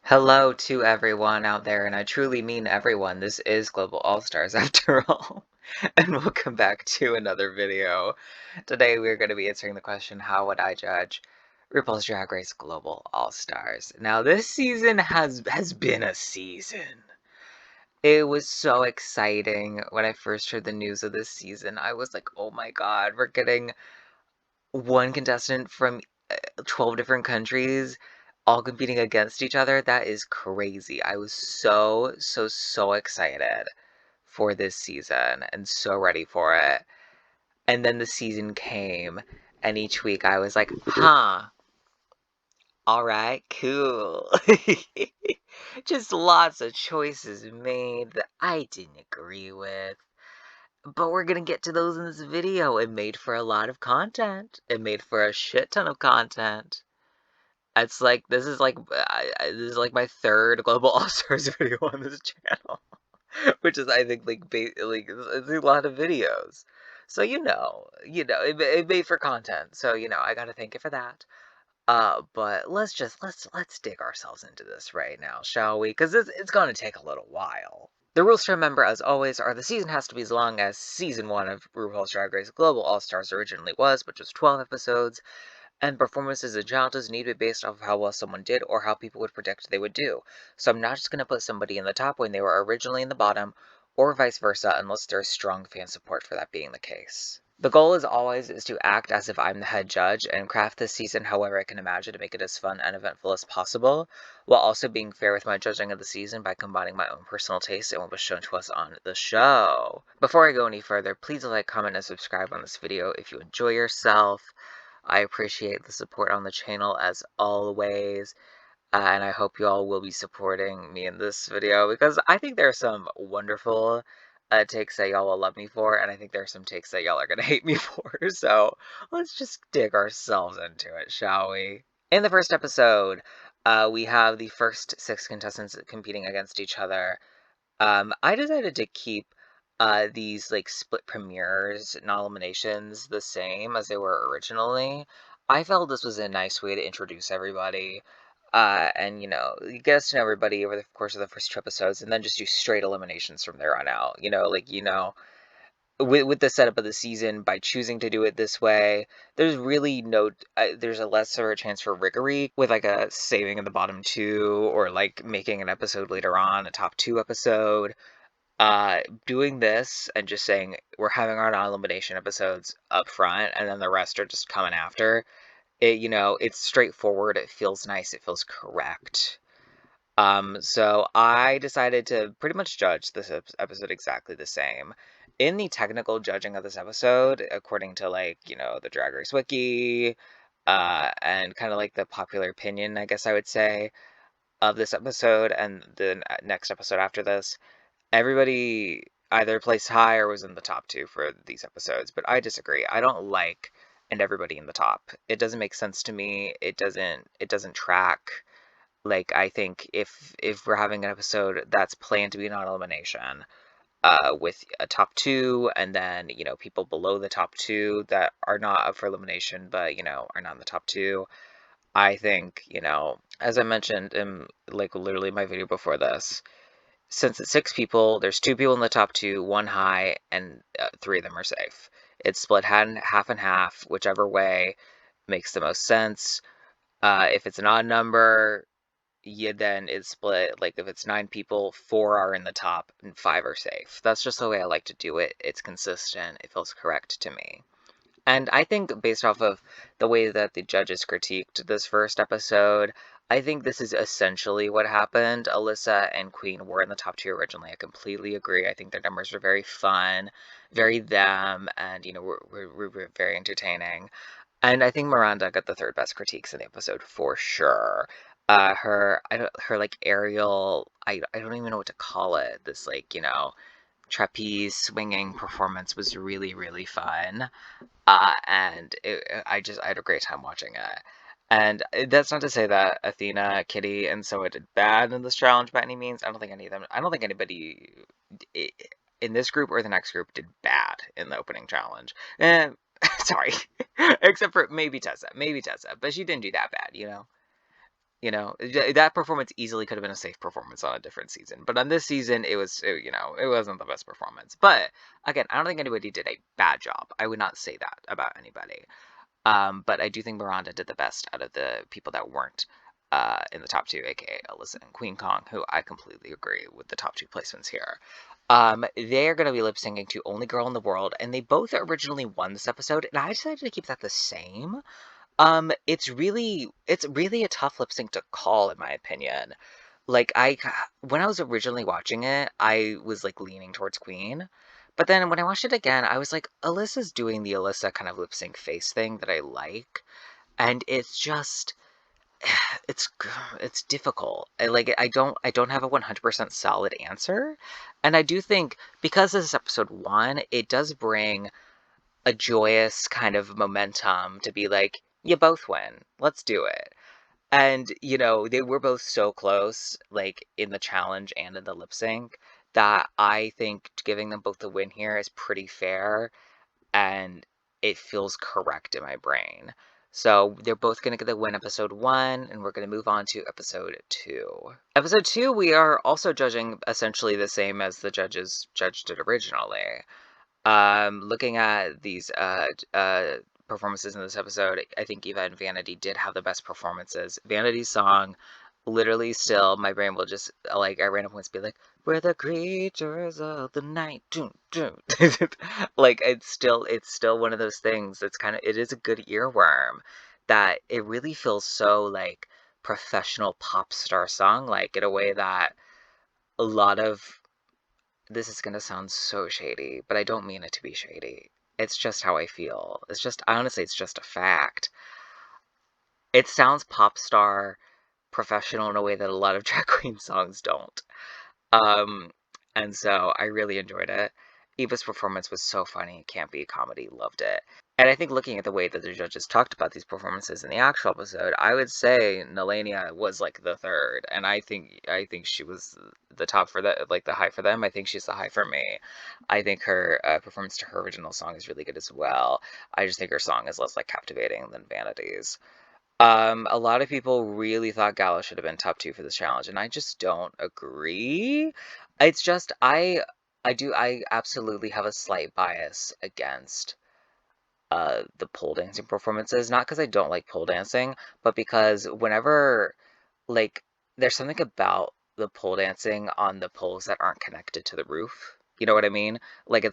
Hello to everyone out there, and I truly mean everyone. This is Global All-Stars after all. And welcome back to another video. Today we're going to be answering the question, how would I judge RuPaul's Drag Race Global All-Stars? Now, this season has been a season. It was so exciting when I first heard the news of this season. I was like, oh my god, we're getting one contestant from 12 different countries all competing against each other. That is crazy. I was so excited for this season and so ready for it. And then the season came, and each week I was like, huh, all right, cool. Just lots of choices made that I didn't agree with. But we're gonna get to those in this video. It made for a lot of content. It made for a shit ton of content. It's like this is like my third Global All Stars video on this channel, which is I think it's a lot of videos. So it made for content. So I gotta thank it for that. But let's dig ourselves into this right now, shall we? Because it's gonna take a little while. The rules to remember, as always, are the season has to be as long as season 1 of RuPaul's Drag Race Global All Stars originally was, which was 12 episodes. And performances in challenges need to be based off of how well someone did or how people would predict they would do. So I'm not just going to put somebody in the top when they were originally in the bottom, or vice versa, unless there's strong fan support for that being the case. The goal is always to act as if I'm the head judge and craft this season however I can imagine to make it as fun and eventful as possible, while also being fair with my judging of the season by combining my own personal taste and what was shown to us on the show. Before I go any further, please like, comment, and subscribe on this video if you enjoy yourself. I appreciate the support on the channel as always, and I hope you all will be supporting me in this video because I think there are some wonderful takes that y'all will love me for, and I think there are some takes that y'all are gonna hate me for, so let's just dig ourselves into it, shall we? In the first episode, we have the first 6 contestants competing against each other. I decided to keep these like split premieres nominations the same as they were originally. I felt this was a nice way to introduce everybody, and you get us to know everybody over the course of the first 2 episodes, and then just do straight eliminations from there on out. With the setup of the season, by choosing to do it this way, there's really no, there's a lesser chance for rigory with like a saving in the bottom 2 or like making an episode later on a top 2 episode. Doing this and just saying we're having our non-elimination episodes up front and then the rest are just coming after it, it's straightforward, it feels nice, it feels correct. So I decided to pretty much judge this episode exactly the same. In the technical judging of this episode, according to the Drag Race Wiki, and kind of like the popular opinion, I guess I would say, of this episode and the next episode after this, everybody either placed high or was in the top 2 for these episodes, but I disagree. I don't like and everybody in the top. It doesn't make sense to me. It doesn't track. Like, I think if we're having an episode that's planned to be non-elimination, with a top 2 and then, people below the top 2 that are not up for elimination but, are not in the top 2, I think, as I mentioned in like literally my video before this, since it's 6 people, there's 2 people in the top 2, 1 high, and 3 of them are safe. It's split half and half, whichever way makes the most sense. If it's an odd number, yeah, then it's split. Like if it's 9 people, 4 are in the top and 5 are safe. That's just the way I like to do it. It's consistent. It feels correct to me. And I think based off of the way that the judges critiqued this first episode, I think this is essentially what happened. Alyssa and Queen were in the top 2 originally. I completely agree. I think their numbers were very fun, very them, and, were very entertaining. And I think Miranda got the 3rd best critiques in the episode for sure. Her like aerial, I don't even know what to call it. This like, trapeze swinging performance was really, really fun. And I had a great time watching it. And that's not to say that Athena, Kitty, and Soa did bad in this challenge by any means. I don't think any of them. I don't think anybody in this group or the next group did bad in the opening challenge. Sorry, except for maybe Tessa, but she didn't do that bad, You know, that performance easily could have been a safe performance on a different season. But on this season, it wasn't the best performance. But again, I don't think anybody did a bad job. I would not say that about anybody. But I do think Miranda did the best out of the people that weren't in the top two, aka Alyssa and Queen Kong, who I completely agree with the top two placements here. They're going to be lip syncing to Only Girl in the World, and they both originally won this episode, and I decided to keep that the same. It's really a tough lip sync to call, in my opinion. Like, when I was originally watching it, I was like leaning towards Queen. But then when I watched it again, I was like, Alyssa's doing the Alyssa kind of lip sync face thing that I like. And it's just, it's, it's difficult. I don't have a 100% solid answer. And I do think because this is episode one, it does bring a joyous kind of momentum to be like, you both win. Let's do it. And, they were both so close, like in the challenge and in the lip sync, that I think giving them both the win here is pretty fair and it feels correct in my brain. So they're both going to get the win episode one, and we're going to move on to episode two. Episode two, we are also judging essentially the same as the judges judged it originally. Looking at these performances in this episode, I think Eva and Vanity did have the best performances. Vanity's song, literally, still, my brain will just like at random points be like, "We're the creatures of the night." Doom, doom. Like it's still one of those things. It is a good earworm that it really feels so like professional pop star song, like in a way that a lot of this is gonna sound so shady, but I don't mean it to be shady. It's just how I feel. Honestly, it's just a fact. It sounds pop star professional in a way that a lot of drag queen songs don't. Um, and so I really enjoyed it. Eva's performance was so funny, campy, comedy, loved it. And I think looking at the way that the judges talked about these performances in the actual episode, I would say Nelania was like the third, and I think she was the top for that, like the high for them. I think she's the high for me. I think her performance to her original song is really good as well. I just think her song is less like captivating than Vanity's. A lot of people really thought Gala should have been top two for this challenge, and I just don't agree. It's just I absolutely have a slight bias against the pole dancing performances, not because I don't like pole dancing, but because whenever like there's something about the pole dancing on the poles that aren't connected to the roof. You know what I mean? Like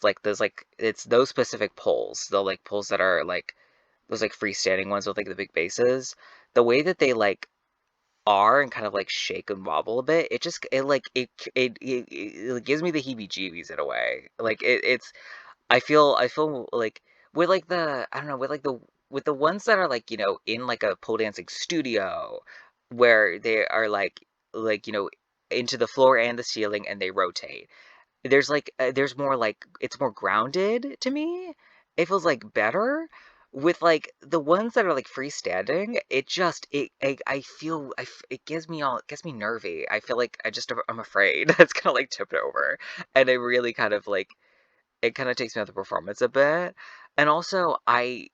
it's those specific poles, the like poles that are like those like freestanding ones with like the big bases. The way that they like are and kind of like shake and wobble a bit, it just it like it gives me the heebie-jeebies in a way. Like it's I feel like with like the I don't know with the ones that are like in like a pole dancing studio where they are like into the floor and the ceiling and they rotate. There's more like it's more grounded to me. It feels like better. With like the ones that are like freestanding, it just I feel it gets me nervy. I feel like I'm afraid that's gonna like tip it over, and it really kind of like it kind of takes me out of the performance a bit. And also, I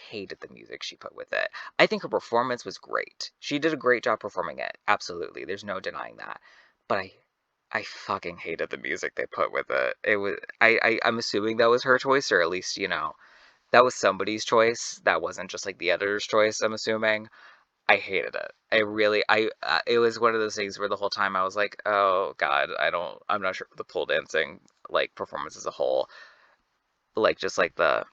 hated the music she put with it. I think her performance was great. She did a great job performing it. Absolutely, there's no denying that. But I fucking hated the music they put with it. It was I'm assuming that was her choice, or at least that was somebody's choice. That wasn't just like the editor's choice. I'm assuming. I hated it. It was one of those things where the whole time I was like, oh God, I'm not sure for the pole dancing like performance as a whole, like just like the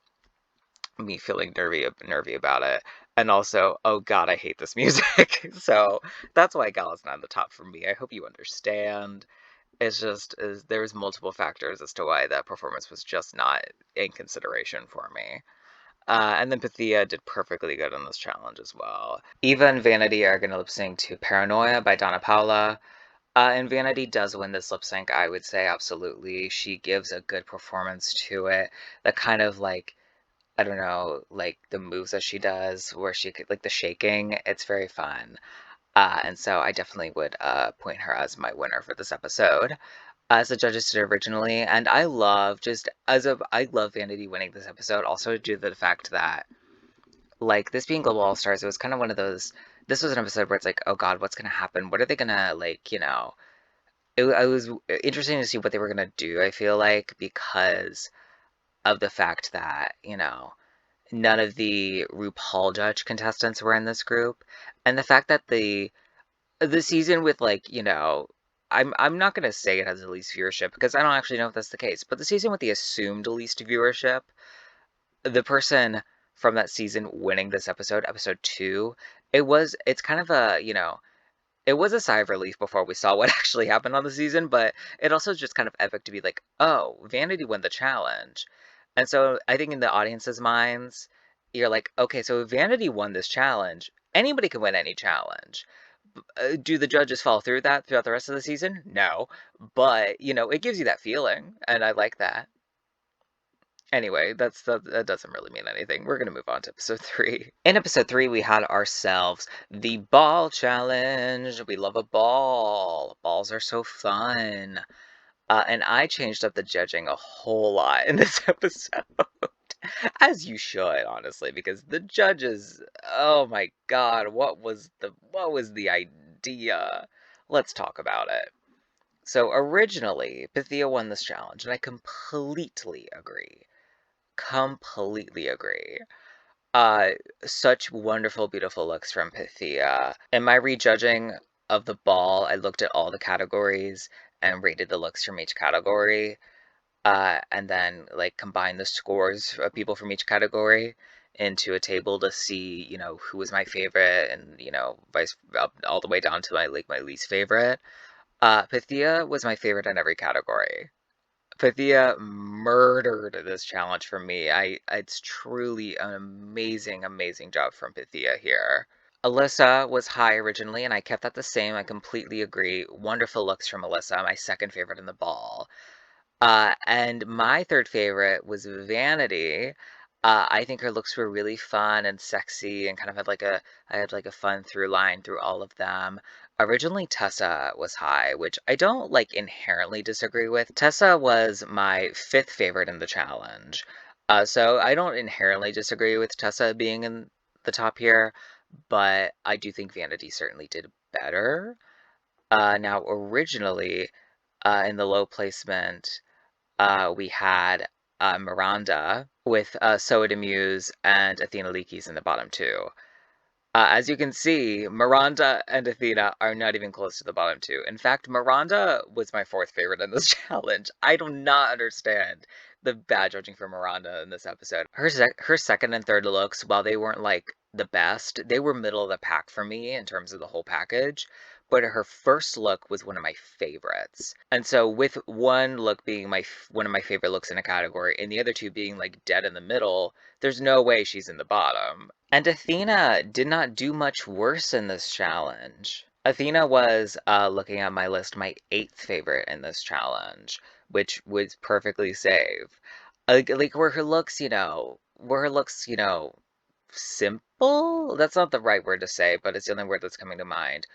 me feeling nervy about it, and also, oh God, I hate this music. So that's why Gala's not in the top for me. I hope you understand. There's multiple factors as to why that performance was just not in consideration for me. And then Pythia did perfectly good on this challenge as well. Eva and Vanity are going to lip sync to Paranoia by Donna Paula. And Vanity does win this lip sync, I would say, absolutely. She gives a good performance to it. The kind of like, I don't know, like the moves that she does, where she could, like the shaking, it's very fun. And so I definitely would point her as my winner for this episode. As the judges did originally, and I love Vanity winning this episode, also due to the fact that like this being Global All Stars, it was kind of one of those. This was an episode where it's like, oh God, what's gonna happen? What are they gonna like? It was interesting to see what they were gonna do. I feel like because of the fact that none of the RuPaul judge contestants were in this group, and the fact that the season with I'm not gonna say it has the least viewership because I don't actually know if that's the case, but the season with the assumed least viewership, the person from that season winning this episode 2, it's kind of it was a sigh of relief before we saw what actually happened on the season, but it also just kind of epic to be like, oh, Vanity won the challenge. And so I think in the audience's minds, you're like, okay, so if Vanity won this challenge, anybody can win any challenge. Do the judges follow through that throughout the rest of the season? No. But, it gives you that feeling, and I like that. Anyway, that doesn't really mean anything. We're gonna move on to episode 3. In episode 3, we had ourselves the ball challenge. We love a ball. Balls are so fun. And I changed up the judging a whole lot in this episode. As you should, honestly, because the judges, oh my God, what was the idea? Let's talk about it. So originally, Pythia won this challenge, and I completely agree. Completely agree. Uh, Such wonderful, beautiful looks from Pythia. In my rejudging of the ball, I looked at all the categories and rated the looks from each category, and then like combined the scores of people from each category into a table to see, who was my favorite, and vice up all the way down to my least favorite. Pythia was my favorite in every category. Pythia murdered this challenge for me. It's truly an amazing, amazing job from Pythia here. Alyssa was high originally, and I kept that the same. I completely agree. Wonderful looks from Alyssa, my second favorite in the ball. And my third favorite was Vanity. I think her looks were really fun and sexy and kind of I had like a fun through line through all of them. Originally, Tessa was high, which I don't like inherently disagree with. Tessa was my fifth favorite in the challenge. So I don't inherently disagree with Tessa being in the top here, but I do think Vanity certainly did better. Now, originally, in the low placement, we had Miranda with Soa Muse and Athena Leakey's in the bottom two. As you can see, Miranda and Athena are not even close to the bottom two. In fact, Miranda was my fourth favorite in this challenge. I do not understand the bad judging for Miranda in this episode. Her second and third looks, while they weren't like the best, they were middle of the pack for me in terms of the whole package. But her first look was one of my favorites. And so with one look being one of my favorite looks in a category and the other two being like dead in the middle, there's no way she's in the bottom. And Athena did not do much worse in this challenge. Athena was, looking at my list, my eighth favorite in this challenge, which was perfectly safe. Like where her looks, simple? That's not the right word to say, but it's the only word that's coming to mind.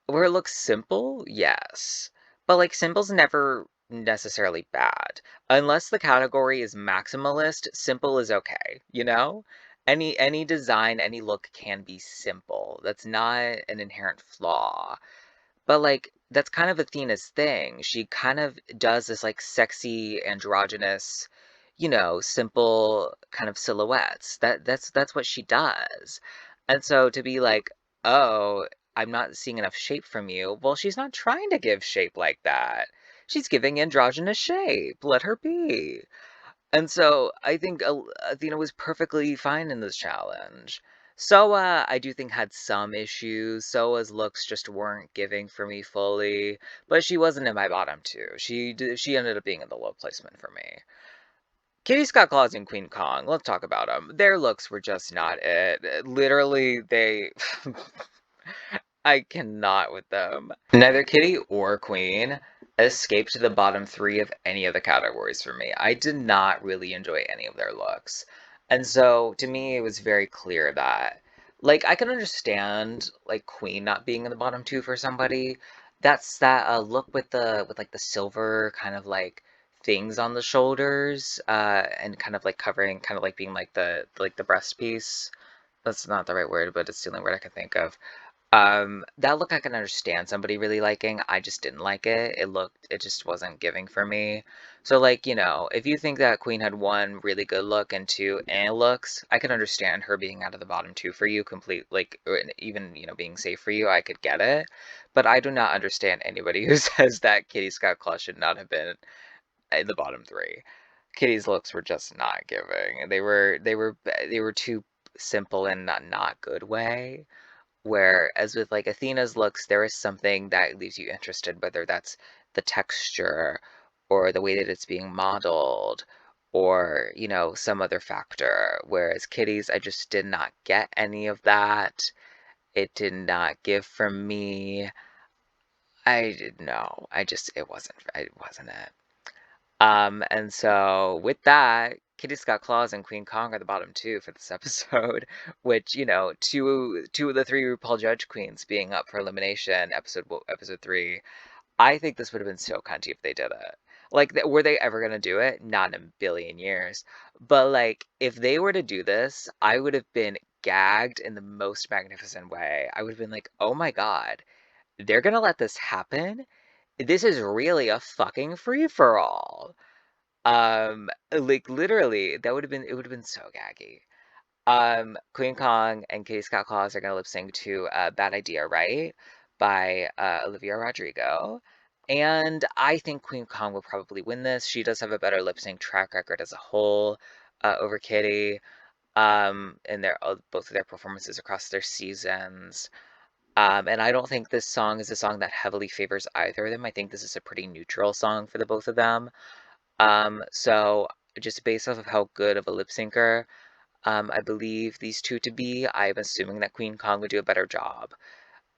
Where it looks simple, yes. But like simple's never necessarily bad. Unless the category is maximalist, simple is okay, you know? Any design, any look can be simple. That's not an inherent flaw. But like that's kind of Athena's thing. She kind of does this like sexy androgynous, simple kind of silhouettes. That's what she does. And so to be like, "Oh, I'm not seeing enough shape from you." Well, she's not trying to give shape like that. She's giving androgynous shape. Let her be. And so I think Athena was perfectly fine in this challenge. Soa, I do think had some issues. Soa's looks just weren't giving for me fully, but she wasn't in my bottom two. She ended up being in the low placement for me. Kitty Scott Claus and Queen Kong, let's talk about them. Their looks were just not it. Literally, they I cannot with them. Neither Kitty or Queen escaped the bottom three of any of the categories for me. I did not really enjoy any of their looks. And so to me, it was very clear that, like, I can understand, like, Queen not being in the bottom two for somebody. That's that look with like the silver kind of like things on the shoulders, and kind of like covering, kind of like being like the breast piece. That's not the right word, but it's the only word I can think of. That look I can understand somebody really liking. I just didn't like it. It just wasn't giving for me. So like, if you think that Queen had one really good look and two looks, I could understand her being out of the bottom two for you, complete like or even, being safe for you. I could get it. But I do not understand anybody who says that Kitty Scott Claus should not have been in the bottom three. Kitty's looks were just not giving. They were too simple in a not good way. Whereas with like Athena's looks, there is something that leaves you interested, whether that's the texture or the way that it's being modeled or, some other factor. Whereas Kitty's, I just did not get any of that. It did not give for me. I did know. It wasn't it. And so with that, Kitty Scott Claus and Queen Kong are the bottom two for this episode, which, two of the three RuPaul Judge Queens being up for elimination, episode three. I think this would have been so cunty if they did it. Like, were they ever gonna do it? Not in a billion years. But like, if they were to do this, I would have been gagged in the most magnificent way. I would have been like, oh my God, they're gonna let this happen? This is really a fucking free for all. Like literally, it would have been so gaggy. Queen Kong and Kitty Scott Claus are gonna lip sync to "Bad Idea," right? By Olivia Rodrigo. And I think Queen Kong will probably win this. She does have a better lip sync track record as a whole over Kitty. And both of their performances across their seasons. And I don't think this song is a song that heavily favors either of them. I think this is a pretty neutral song for the both of them. So just based off of how good of a lip syncer, I believe these two to be, I'm assuming that Queen Kong would do a better job.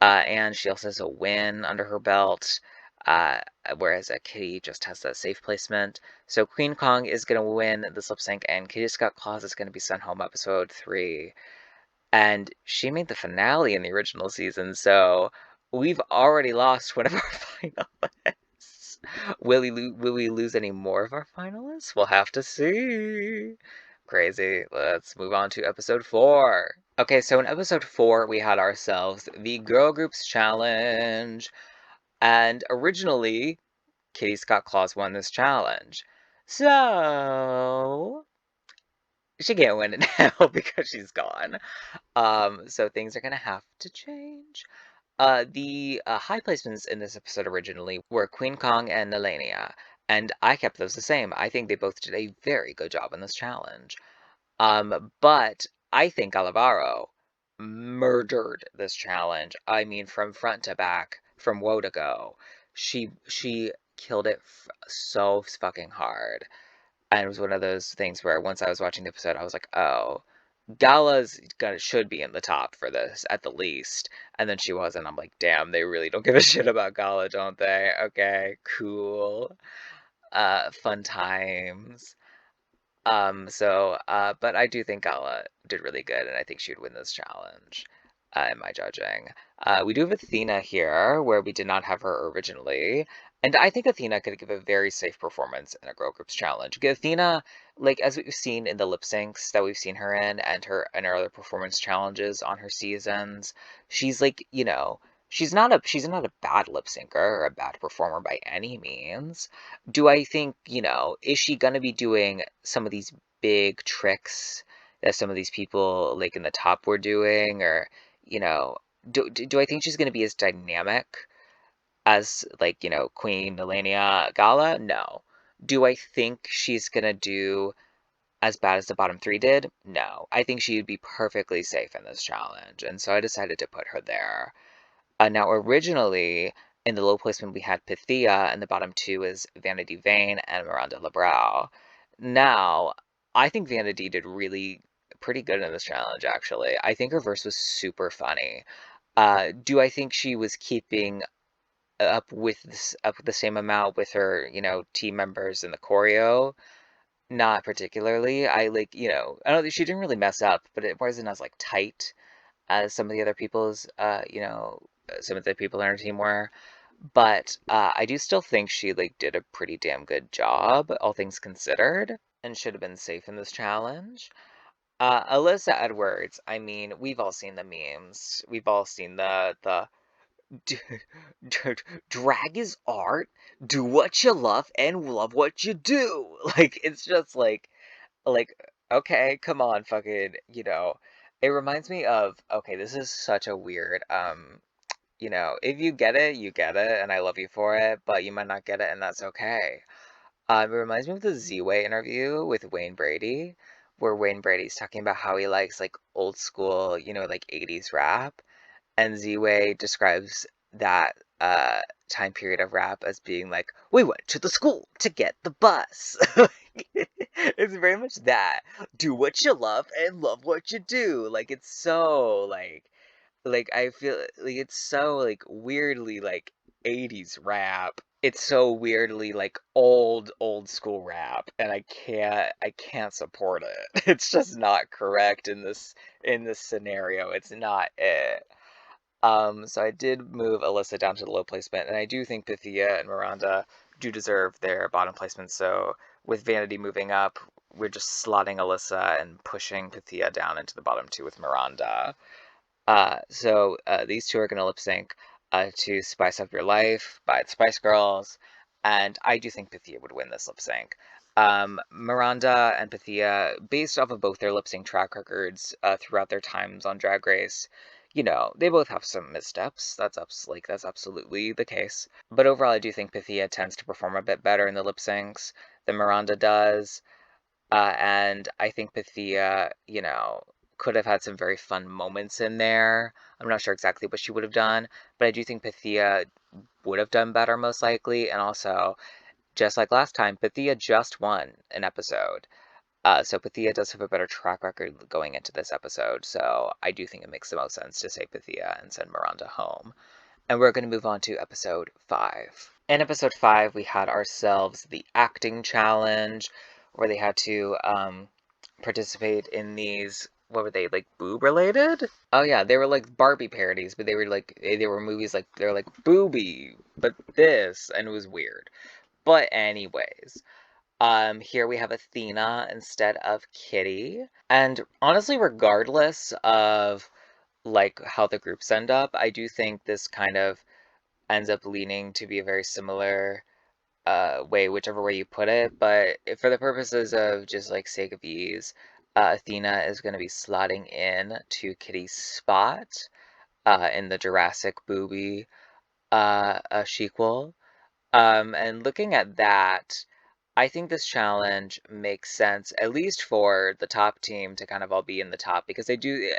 And she also has a win under her belt, uh, whereas Kitty just has that safe placement. So Queen Kong is going to win this lip sync, and Kitty Scott Claus is going to be sent home episode three. And she made the finale in the original season, so we've already lost one of our finalists. Will we lose any more of our finalists? We'll have to see. Crazy. Let's move on to episode 4. Okay, so in episode 4, we had ourselves the Girl Groups Challenge. And originally, Kitty Scott Claus won this challenge. So, she can't win it now because she's gone. So things are gonna have to change. The high placements in this episode originally were Queen Kong and Nelania, and I kept those the same. I think they both did a very good job in this challenge. But I think Alvaro murdered this challenge. I mean, from front to back, from woe to go. She killed it so fucking hard. And it was one of those things where once I was watching the episode, I was like, oh, should be in the top for this at the least. And then she wasn't. I'm like, damn, they really don't give a shit about Gala, don't they? Okay, cool. Fun times. But I do think Gala did really good, and I think she would win this challenge, in my judging. We do have Athena here, where we did not have her originally, and I think Athena could give a very safe performance in a girl groups challenge. Athena, like as we've seen in the lip syncs that we've seen her in, and her other performance challenges on her seasons, she's like, she's not a bad lip syncer or a bad performer by any means. Do I think, is she going to be doing some of these big tricks that some of these people like in the top were doing? Or, you know, do I think she's going to be as dynamic as like, Queen Elenia Gala? No. Do I think she's going to do as bad as the bottom three did? No. I think she would be perfectly safe in this challenge. And so I decided to put her there. Now, originally, in the low placement, we had Pythia, and the bottom two is Vanity Vane and Miranda Lebrau. Now, I think Vanity did really pretty good in this challenge, actually. I think her verse was super funny. Do I think she was keeping up the same amount with her, team members in the choreo? Not particularly. I don't think she didn't really mess up, but it wasn't as like tight as some of the people on her team were. But I do still think she like did a pretty damn good job, all things considered, and should have been safe in this challenge. Alyssa Edwards, I mean, we've all seen the memes. We've all seen the D- drag is art. Do what you love and love what you do. Like it's just like okay, come on, fucking, It reminds me of okay, this is such a weird if you get it, you get it, and I love you for it, but you might not get it, and that's okay. It reminds me of the Z-Way interview with Wayne Brady, where Wayne Brady's talking about how he likes like old school, like 80s rap. And Z-Way describes that time period of rap as being like, we went to the school to get the bus. It's very much that. Do what you love and love what you do. Like it's so like I feel like it's so like weirdly like 80s rap. It's so weirdly like old school rap and I can't support it. It's just not correct in this scenario. It's not it. So I did move Alyssa down to the low placement, and I do think Pythia and Miranda do deserve their bottom placement. So with Vanity moving up, we're just slotting Alyssa and pushing Pythia down into the bottom two with Miranda. So these two are going to lip sync to Spice Up Your Life by the Spice Girls, and I do think Pythia would win this lip sync. Miranda and Pythia, based off of both their lip sync track records throughout their times on Drag Race, they both have some missteps. That's absolutely the case. But overall, I do think Pythia tends to perform a bit better in the lip syncs than Miranda does. And I think Pythia, could have had some very fun moments in there. I'm not sure exactly what she would have done, but I do think Pythia would have done better most likely. And also, just like last time, Pythia just won an episode. So Pythia does have a better track record going into this episode. So I do think it makes the most sense to say Pythia and send Miranda home. And we're going to move on to episode 5. In episode 5, we had ourselves the acting challenge, where they had to participate in these. What were they, like, boob related? Oh yeah, they were like Barbie parodies, but they were movies like they're like booby, but this, and it was weird. But anyways, here we have Athena instead of Kitty, and honestly, regardless of like how the groups end up, I do think this kind of ends up leaning to be a very similar way, whichever way you put it. But for the purposes of just like sake of ease, Athena is going to be slotting in to Kitty's spot in the Jurassic Booby sequel. And looking at that, I think this challenge makes sense, at least for the top team to kind of all be in the top because they do,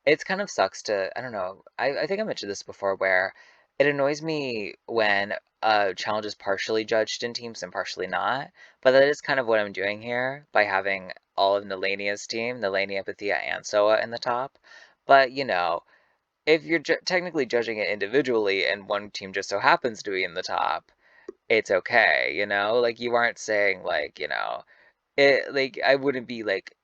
it's kind of sucks to, I don't know, I think I mentioned this before where it annoys me when a challenge is partially judged in teams and partially not, but that is kind of what I'm doing here by having all of Nalania's team, Nalania, Pythia, and Soa in the top. But, if you're technically judging it individually and one team just so happens to be in the top, it's okay, Like, you aren't saying, like, like, I wouldn't be like,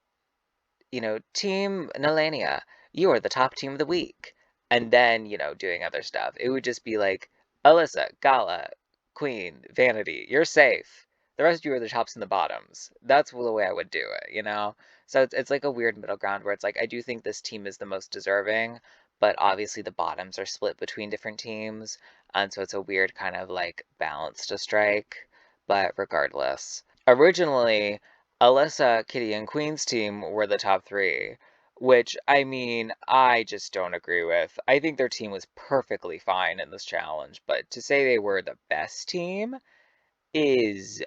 Team Nalania, you are the top team of the week. And then, doing other stuff. It would just be like, Alyssa, Gala, Queen, Vanity, you're safe. The rest of you are the tops and the bottoms. That's the way I would do it. So it's like a weird middle ground where it's like, I do think this team is the most deserving, but obviously the bottoms are split between different teams. And so it's a weird kind of like balance to strike. But regardless. Originally, Alyssa, Kitty, and Queen's team were the top three, which, I mean, I just don't agree with. I think their team was perfectly fine in this challenge, but to say they were the best team is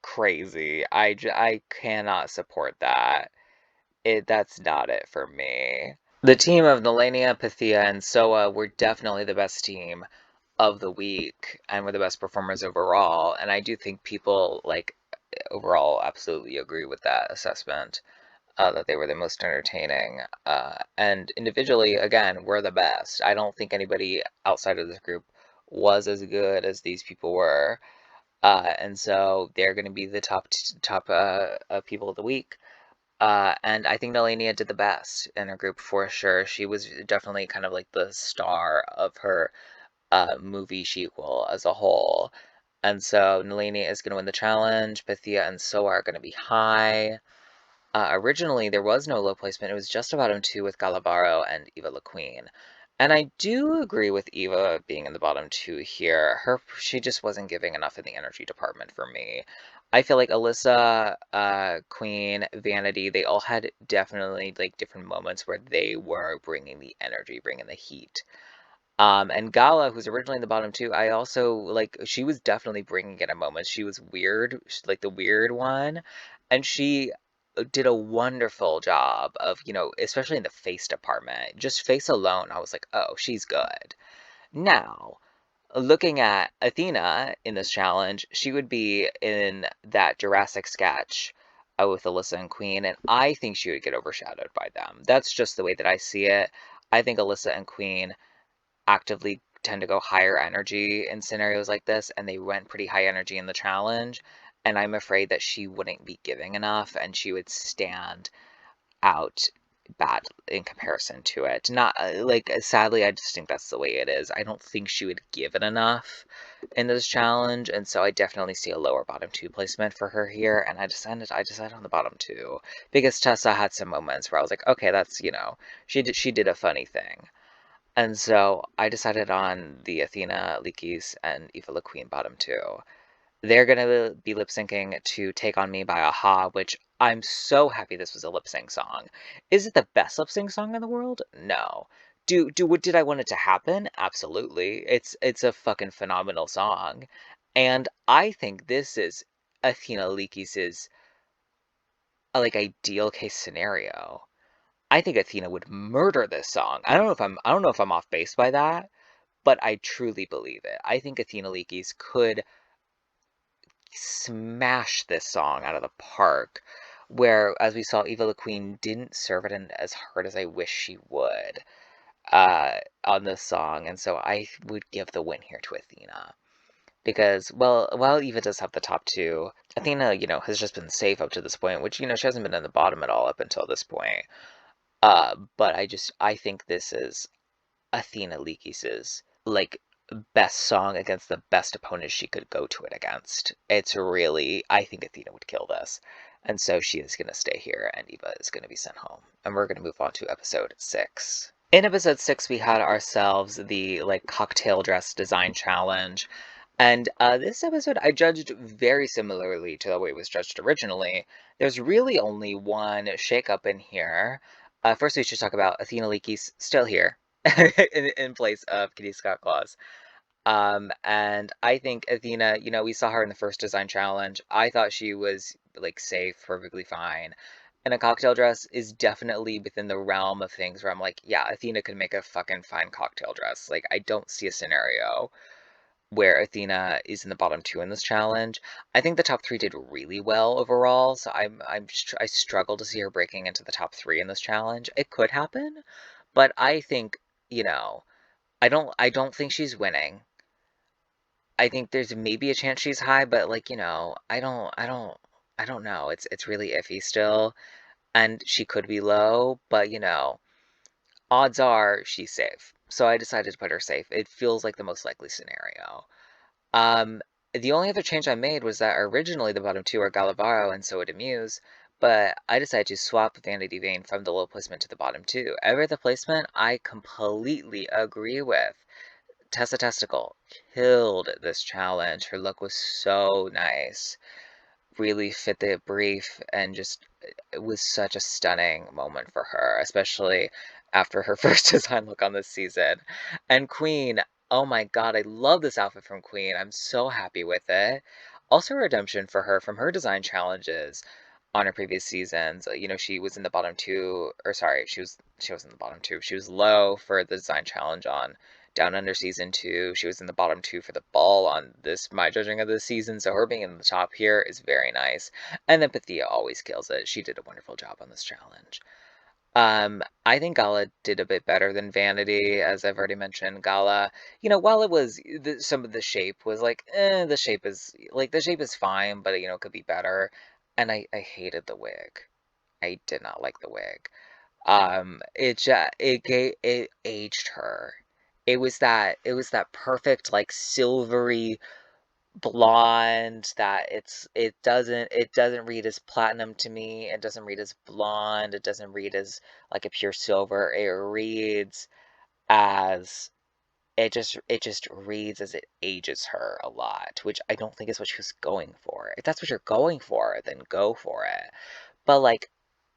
crazy. I cannot support that. That's not it for me. The team of Nalania, Pythia, and Soa were definitely the best team of the week and were the best performers overall, and I do think people, like, overall absolutely agree with that assessment, that they were the most entertaining. And individually, again, we're the best. I don't think anybody outside of this group was as good as these people were. And so they're going to be the top people of the week. And I think Nalania did the best in her group for sure. She was definitely kind of like the star of her movie sequel as a whole. And so Nalini is going to win the challenge. Pythia and Soa are going to be high. Originally, there was no low placement. It was just a bottom two with Galavaro and Eva LaQueen. And I do agree with Eva being in the bottom two here. She just wasn't giving enough in the energy department for me. I feel like Alyssa, Queen, Vanity, they all had definitely like different moments where they were bringing the energy, bringing the heat. And Gala, who's originally in the bottom two, I also like, she was definitely bringing it at moments. She was weird, like the weird one, and she did a wonderful job of, especially in the face department. Just face alone, I was like, oh, she's good. Now, looking at Athena in this challenge, she would be in that Jurassic sketch with Alyssa and Queen, and I think she would get overshadowed by them. That's just the way that I see it. I think Alyssa and Queen actively tend to go higher energy in scenarios like this, and they went pretty high energy in the challenge. And I'm afraid that she wouldn't be giving enough, and she would stand out bad in comparison to it. Not like, sadly, I just think that's the way it is. I don't think she would give it enough in this challenge, and so I definitely see a lower bottom two placement for her here. And I decided on the bottom two because Tessa had some moments where I was like, okay, that's, she did a funny thing. And so I decided on the Athena, Likis, and Eva LaQueen bottom two. They're going to be lip syncing to Take On Me by Aha, which I'm so happy this was a lip sync song. Is it the best lip sync song in the world? No. Did I want it to happen? Absolutely. It's a fucking phenomenal song. And I think this is Athena Likis' like ideal case scenario. I think Athena would murder this song. I don't know if I'm off base by that, but I truly believe it. I think Athena Leakes could smash this song out of the park. Where, as we saw, Eva LaQueen didn't serve it in as hard as I wish she would on this song, and so I would give the win here to Athena. Because, well, while Eva does have the top two, Athena, has just been safe up to this point, which, she hasn't been in the bottom at all up until this point. But I think this is Athena Leakis's like best song against the best opponent she could go to it against. It's really, I think Athena would kill this. And so she is going to stay here, and Eva is going to be sent home. And we're going to move on to episode 6. In episode 6, we had ourselves the like cocktail dress design challenge. And this episode I judged very similarly to the way it was judged originally. There's really only one shakeup in here. First, we should talk about Athena Leakes still here in place of Kitty Scott Claus. And I think Athena, we saw her in the first design challenge. I thought she was like safe, perfectly fine. And a cocktail dress is definitely within the realm of things where I'm like, yeah, Athena could make a fucking fine cocktail dress. Like, I don't see a scenario where Athena is in the bottom two in this challenge. I think the top three did really well overall, so I struggle to see her breaking into the top three in this challenge. It could happen, but I think, I don't think she's winning. I think there's maybe a chance she's high, but like, I don't know. It's really iffy still, and she could be low, but odds are she's safe. So I decided to put her safe. It feels like the most likely scenario. Um, the only other change I made was that originally the bottom two are Galavaro and So It Amuse, but I decided to swap Vanity Vane from the low placement to the bottom two. Every other placement I completely agree with. Tessa Testicle killed this challenge. Her look was so nice. Really fit the brief, and just it was such a stunning moment for her, especially after her first design look on this season. And Queen, oh my god, I love this outfit from Queen. I'm so happy with it. Also redemption for her from her design challenges on her previous seasons. She was in the bottom two, or sorry, she was in the bottom two. She was low for the design challenge on Down Under season 2. She was in the bottom 2 for the ball on this, my judging of the season, so her being in the top here is very nice. And then Pathia always kills it. She did a wonderful job on this challenge. I think Gala did a bit better than Vanity, as I've already mentioned. Gala, while it was, some of the shape was like, the shape is fine, but, could be better. And I hated the wig. I did not like the wig. It aged her. It was that perfect, like, silvery blonde, that it doesn't read as platinum to me. It doesn't read as blonde. It doesn't read as like a pure silver. It reads as it just reads as it ages her a lot, which I don't think is what she was going for. If that's what you're going for, then go for it. But like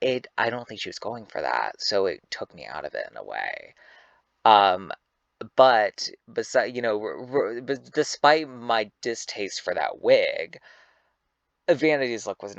I don't think she was going for that, so it took me out of it in a way. Um, but beside, but despite my distaste for that wig, Vanity's look was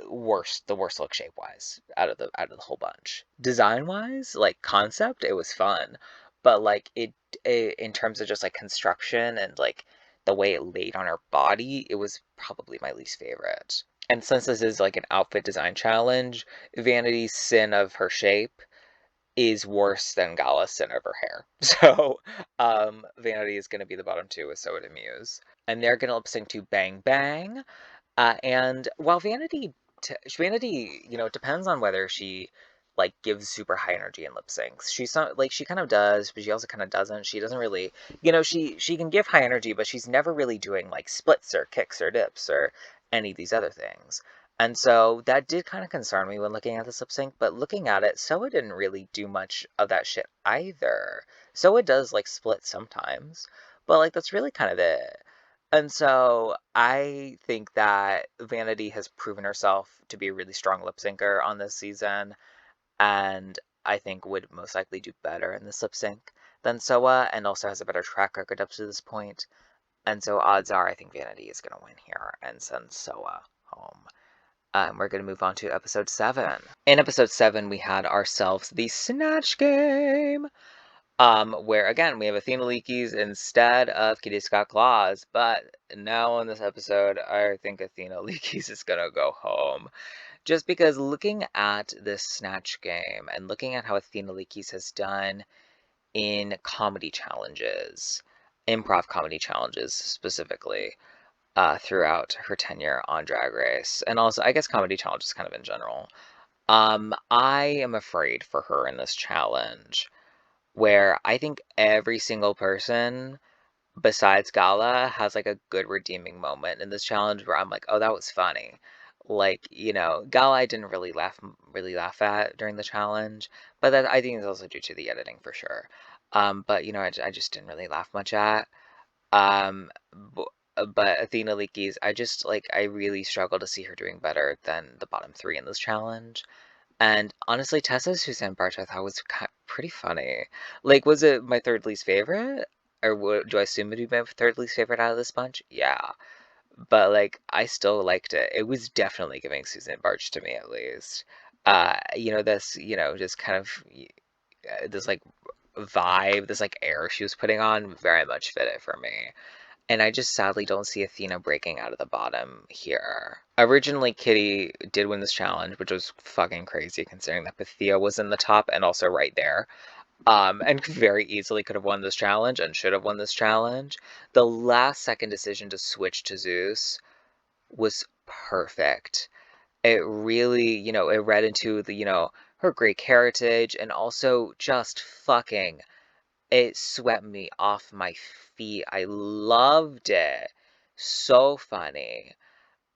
worse, the worst look shape wise out of the whole bunch. Design wise, like concept, it was fun, but like in terms of just like construction and like the way it laid on her body, it was probably my least favorite. And since this is like an outfit design challenge, Vanity's sin of her shape is worse than Gala's sin of her hair. So, Vanity is going to be the bottom two with So It Amuse. And they're going to lip sync to Bang Bang. And while Vanity, it depends on whether she like gives super high energy in lip syncs. She's not like she kind of does, but she also kind of doesn't. She doesn't really, she can give high energy, but she's never really doing like splits or kicks or dips or any of these other things. And so that did kind of concern me when looking at this lip sync, but looking at it, Soa didn't really do much of that shit either. Soa does like split sometimes, but like that's really kind of it. And so I think that Vanity has proven herself to be a really strong lip syncer on this season, and I think would most likely do better in this lip sync than Soa, and also has a better track record up to this point. And so odds are I think Vanity is going to win here and send Soa home. We're going to move on to episode 7. In episode 7, we had ourselves the Snatch Game. Where again we have Athena Leakys instead of Kitty Scott Claus, but now in this episode, I think Athena Leakys is gonna go home. Just because looking at this Snatch Game and looking at how Athena Leakys has done in comedy challenges, improv comedy challenges specifically, throughout her tenure on Drag Race, and also I guess comedy challenges kind of in general. I am afraid for her in this challenge where I think every single person besides Gala has like a good redeeming moment in this challenge where I'm like, oh, that was funny. Like, Gala I didn't really laugh at during the challenge, but that I think is also due to the editing for sure. But I just didn't really laugh much at. But Athena Leakys, I really struggle to see her doing better than the bottom three in this challenge. And honestly, Tessa's Suzanne Barch I thought was pretty funny. Like, was it my third least favorite? Or do I assume it'd be my third least favorite out of this bunch? Yeah. But, like, I still liked it. It was definitely giving Suzanne Barch to me, at least. Just kind of this, like, vibe, this, like, air she was putting on very much fit it for me. And I just sadly don't see Athena breaking out of the bottom here. Originally, Kitty did win this challenge, which was fucking crazy considering that Pythia was in the top and also right there. And very easily could have won this challenge and should have won this challenge. The last second decision to switch to Zeus was perfect. It really, it read into her Greek heritage and also just fucking it swept me off my feet. I loved it. So funny.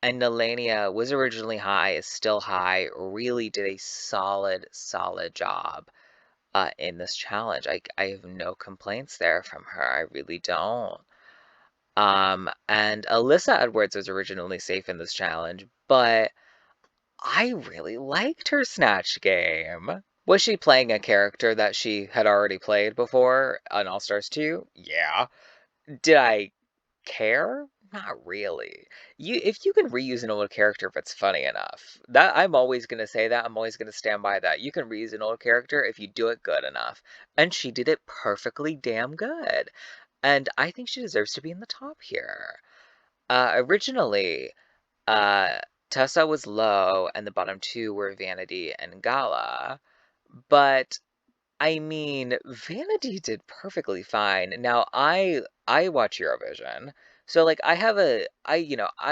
And Nelania was originally high, is still high, really did a solid, solid job in this challenge. I have no complaints there from her. I really don't. And Alyssa Edwards was originally safe in this challenge, but I really liked her Snatch game. Was she playing a character that she had already played before on All Stars 2? Yeah. Did I care? Not really. If you can reuse an old character if it's funny enough. That I'm always gonna say that. I'm always gonna stand by that. You can reuse an old character if you do it good enough. And she did it perfectly damn good. And I think she deserves to be in the top here. Originally, uh, Tessa was low, and the bottom two were Vanity and Gala. But I mean, Vanity did perfectly fine. Now, I watch Eurovision, so like I have a I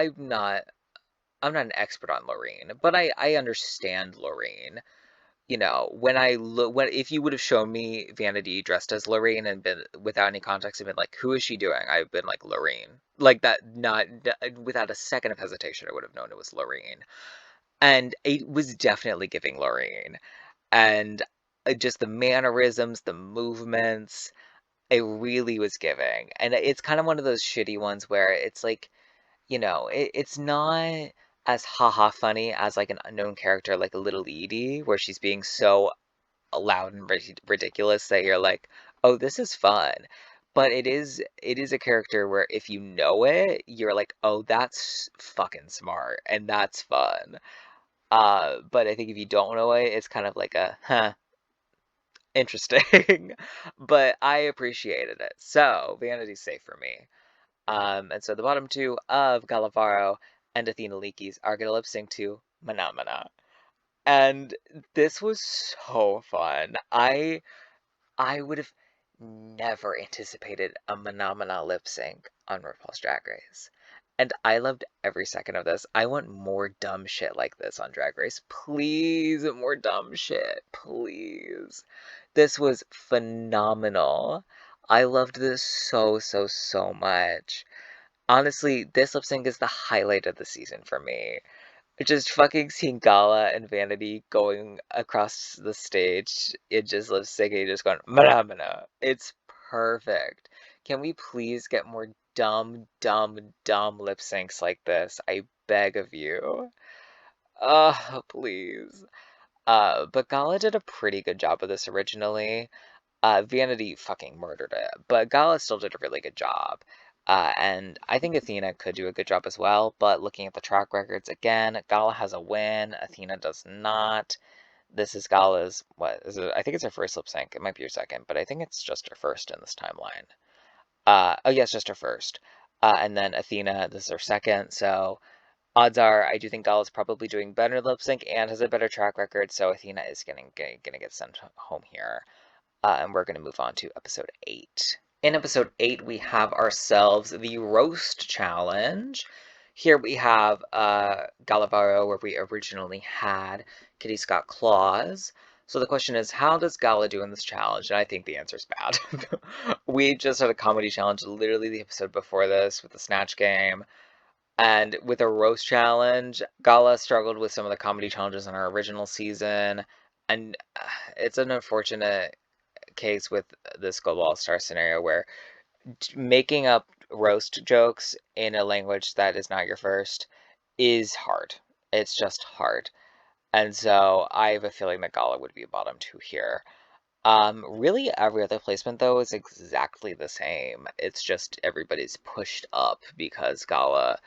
I'm not an expert on Loreen, but I understand Loreen. When if you would have shown me Vanity dressed as Loreen and been without any context and been like, who is she doing? I've been like Loreen. Like that, not without a second of hesitation, I would have known it was Lorene. And it was definitely giving Lorene. And just the mannerisms, the movements, it really was giving. And it's kind of one of those shitty ones where it's like, it's not as haha funny as like an unknown character like a Little Edie, where she's being so loud and ridiculous that you're like, oh, this is fun. But it is a character where if you know it, you're like, oh, that's fucking smart and that's fun. But I think if you don't know it, it's kind of like a huh, interesting. But I appreciated it. So Vanity's safe for me. And so the bottom two of Galavaro and Athena Leakey's are gonna lip sync to Mana Mana. And this was so fun. I would have never anticipated a Mana lip sync on RuPaul's Drag Race. And I loved every second of this. I want more dumb shit like this on Drag Race. Please, more dumb shit. Please. This was phenomenal. I loved this so, so, so much. Honestly, this lip sync is the highlight of the season for me. Just fucking seeing Gala and Vanity going across the stage, it just lip syncing, just going mana mana. It's perfect. Can we please get more dumb, dumb, dumb lip syncs like this? I beg of you. Please. But Gala did a pretty good job of this originally. Vanity fucking murdered it, but Gala still did a really good job. And I think Athena could do a good job as well, but looking at the track records again, Gala has a win, Athena does not. This is Gala's, what is it? I think it's her first lip sync. It might be her second, but I think it's just her first in this timeline. Oh yes, just her first. And then Athena, this is her second, so odds are I do think Gala's probably doing better lip sync and has a better track record, so Athena is gonna get sent home here. And we're going to move on to episode 8. In episode 8, we have ourselves the Roast Challenge. Here we have Galavaro, where we originally had Kitty Scott Claus. So the question is, how does Gala do in this challenge? And I think the answer is bad. We just had a comedy challenge literally the episode before this with the Snatch game. And with a roast challenge, Gala struggled with some of the comedy challenges in our original season. And it's an unfortunate case with this Global All-Star scenario where making up roast jokes in a language that is not your first is hard. It's just hard. And so I have a feeling that Gala would be a bottom two here. Really every other placement though is exactly the same. It's just everybody's pushed up because Gala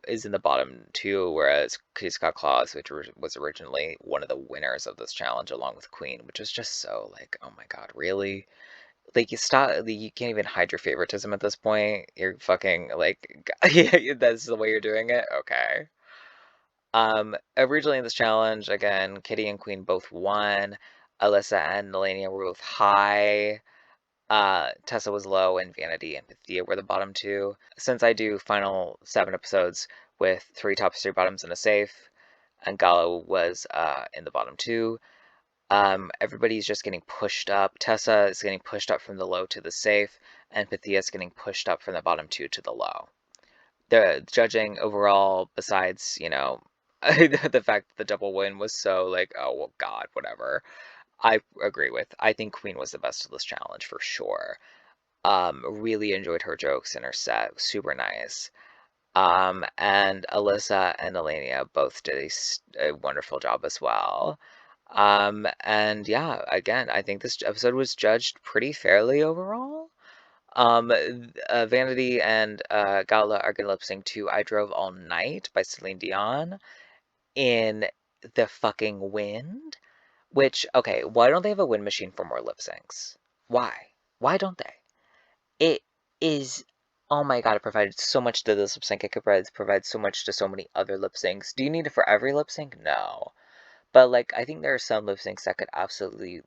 is in the bottom two, whereas Kitty Scott Claus, which was originally one of the winners of this challenge, along with Queen, which was just so like, oh my god, really? Like you stop, you can't even hide your favoritism at this point. You're fucking like, yeah, that's the way you're doing it. Okay. Originally in this challenge, again, Kitty and Queen both won. Alyssa and Melania were both high. Tessa was low, and Vanity and Pythia were the bottom two. Since I do final 7 episodes with 3 tops, 3 bottoms, and a safe, and Gala was in the bottom two, everybody's just getting pushed up. Tessa is getting pushed up from the low to the safe, and Pythia is getting pushed up from the bottom two to the low. The judging overall, besides, the fact that the double win was so like, oh, well, God, whatever. I agree with. I think Queen was the best of this challenge for sure. Really enjoyed her jokes in her set. Super nice. And Alyssa and Elenia both did a wonderful job as well. And yeah, again, I think this episode was judged pretty fairly overall. Vanity and Gala are gonna lip sync to I Drove All Night by Celine Dion in the fucking wind. Which, okay, why don't they have a wind machine for more lip syncs? Why? Why don't they? It is, oh my god, it provided so much to this lip sync. It could provide so much to so many other lip syncs. Do you need it for every lip sync? No. But, like, I think there are some lip syncs that could absolutely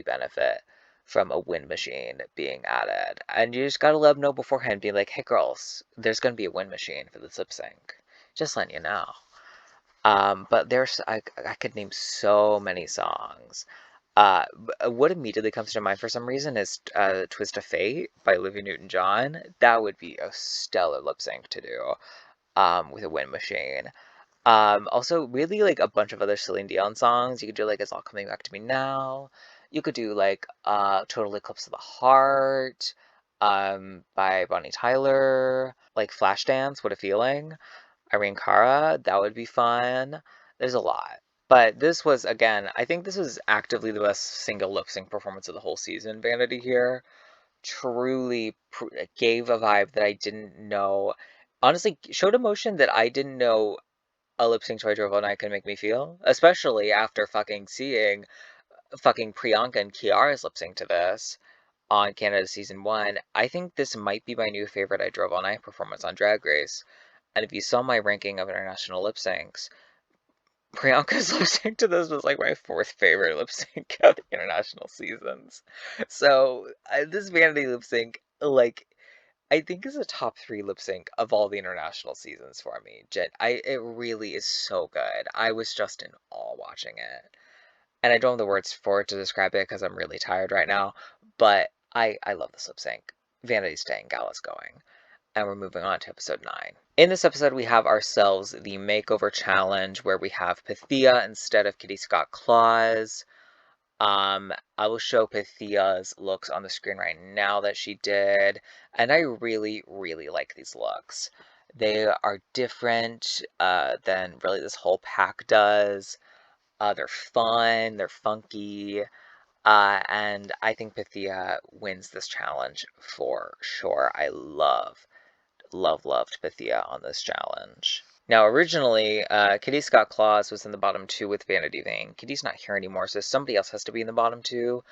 benefit from a wind machine being added. And you just gotta let them know beforehand, be like, hey girls, there's gonna be a wind machine for this lip sync. Just letting you know. But I could name so many songs. What immediately comes to mind for some reason is Twist of Fate by Olivia Newton-John. That would be a stellar lip sync to do with a wind machine. Also, really, like, a bunch of other Celine Dion songs. You could do, like, It's All Coming Back to Me Now. You could do, like, Total Eclipse of the Heart by Bonnie Tyler. Like, Flashdance, What a Feeling. Irene Cara, that would be fun. There's a lot. But this was, again, I think this was actively the best single lip sync performance of the whole season, Vanity here. Truly gave a vibe that I didn't know. Honestly, showed emotion that I didn't know a lip sync to I Drove All Night can make me feel. Especially after fucking seeing fucking Priyanka and Kiara's lip sync to this on Canada Season 1. I think this might be my new favorite I Drove All Night performance on Drag Race. And if you saw my ranking of international lip syncs, Priyanka's lip sync to this was like my fourth favorite lip sync of the international seasons. So this Vanity lip sync, like, I think is a top 3 lip sync of all the international seasons for me. It really is so good. I was just in awe watching it. And I don't have the words for it to describe it because I'm really tired right now. But I love this lip sync. Vanity's staying, Gala's going. And we're moving on to episode 9. In this episode, we have ourselves the makeover challenge where we have Pythia instead of Kitty Scott Claus. I will show Pythia's looks on the screen right now that she did, and I really, really like these looks. They are different than really this whole pack does. They're fun, they're funky, and I think Pythia wins this challenge for sure. I loved Pythia on this challenge. Now, originally, Kitty Scott Claus was in the bottom 2 with Vanity Vane. Kitty's not here anymore, so somebody else has to be in the bottom 2.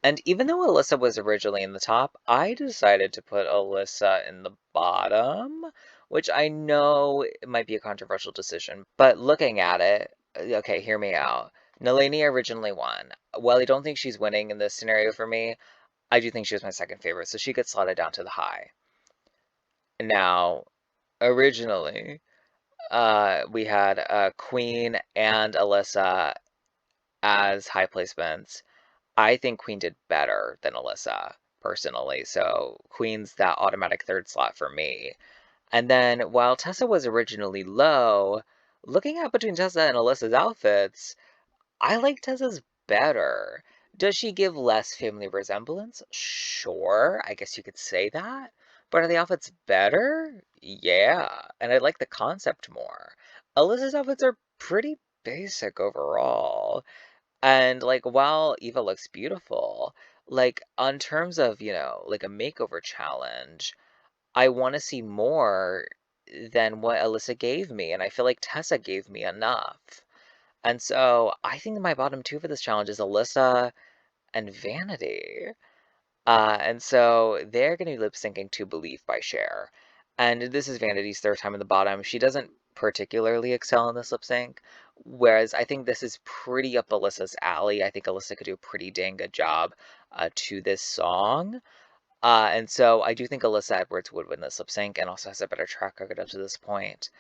And even though Alyssa was originally in the top, I decided to put Alyssa in the bottom, which I know it might be a controversial decision. But looking at it, okay, hear me out. Nalania originally won. While I don't think she's winning in this scenario for me, I do think she was my second favorite, so she gets slotted down to the high. Now, originally, we had Queen and Alyssa as high placements. I think Queen did better than Alyssa, personally, so Queen's that automatic third slot for me. And then, while Tessa was originally low, looking at between Tessa and Alyssa's outfits, I like Tessa's better. Does she give less family resemblance? Sure, I guess you could say that. But are the outfits better? Yeah, and I like the concept more. Alyssa's outfits are pretty basic overall. And, like, while Eva looks beautiful, like, on terms of, like a makeover challenge, I want to see more than what Alyssa gave me. And I feel like Tessa gave me enough. And so I think my bottom 2 for this challenge is Alyssa and Vanity. And so they're going to be lip syncing to Believe by Cher. And this is Vanity's third time in the bottom. She doesn't particularly excel in this lip sync, whereas I think this is pretty up Alyssa's alley. I think Alyssa could do a pretty dang good job to this song. And so I do think Alyssa Edwards would win this lip sync and also has a better track record up to this point.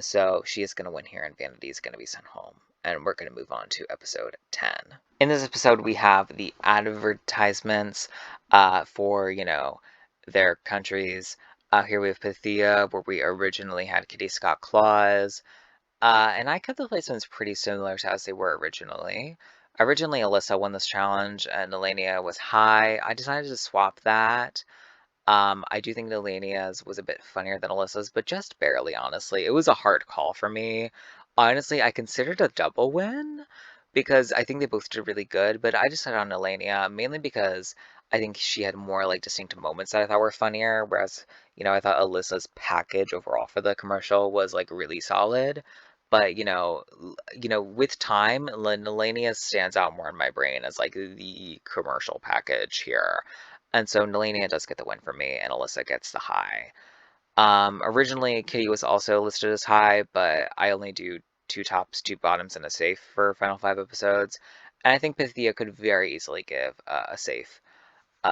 So she is going to win here, and Vanity is going to be sent home. And we're going to move on to episode 10. In this episode, we have the advertisements for, their countries. Here we have Pythia, where we originally had Kitty Scott Claus. And I kept the placements pretty similar to as they were originally. Originally, Alyssa won this challenge, and Elenia was high. I decided to swap that. I do think Nalania's was a bit funnier than Alyssa's, but just barely, honestly. It was a hard call for me. Honestly, I considered a double win because I think they both did really good, but I decided on Nalania mainly because I think she had more like distinct moments that I thought were funnier, whereas, I thought Alyssa's package overall for the commercial was like really solid. But, with time, Nalania stands out more in my brain as like the commercial package here. And so Nalania does get the win for me, and Alyssa gets the high. Originally, Kitty was also listed as high, but I only do 2 tops, 2 bottoms, and a safe for final 5 episodes. And I think Pythia could very easily give a safe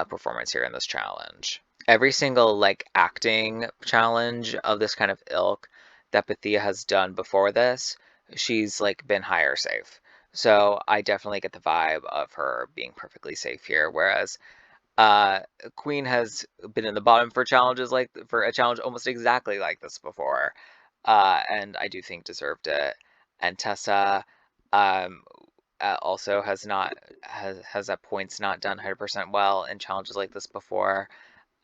performance here in this challenge. Every single, like, acting challenge of this kind of ilk that Pythia has done before this, she's, like, been high or safe. So I definitely get the vibe of her being perfectly safe here, whereas uh, Queen has been in the bottom for a challenge almost exactly like this before, and I do think deserved it. And Tessa, um, also has at points not done 100% well in challenges like this before,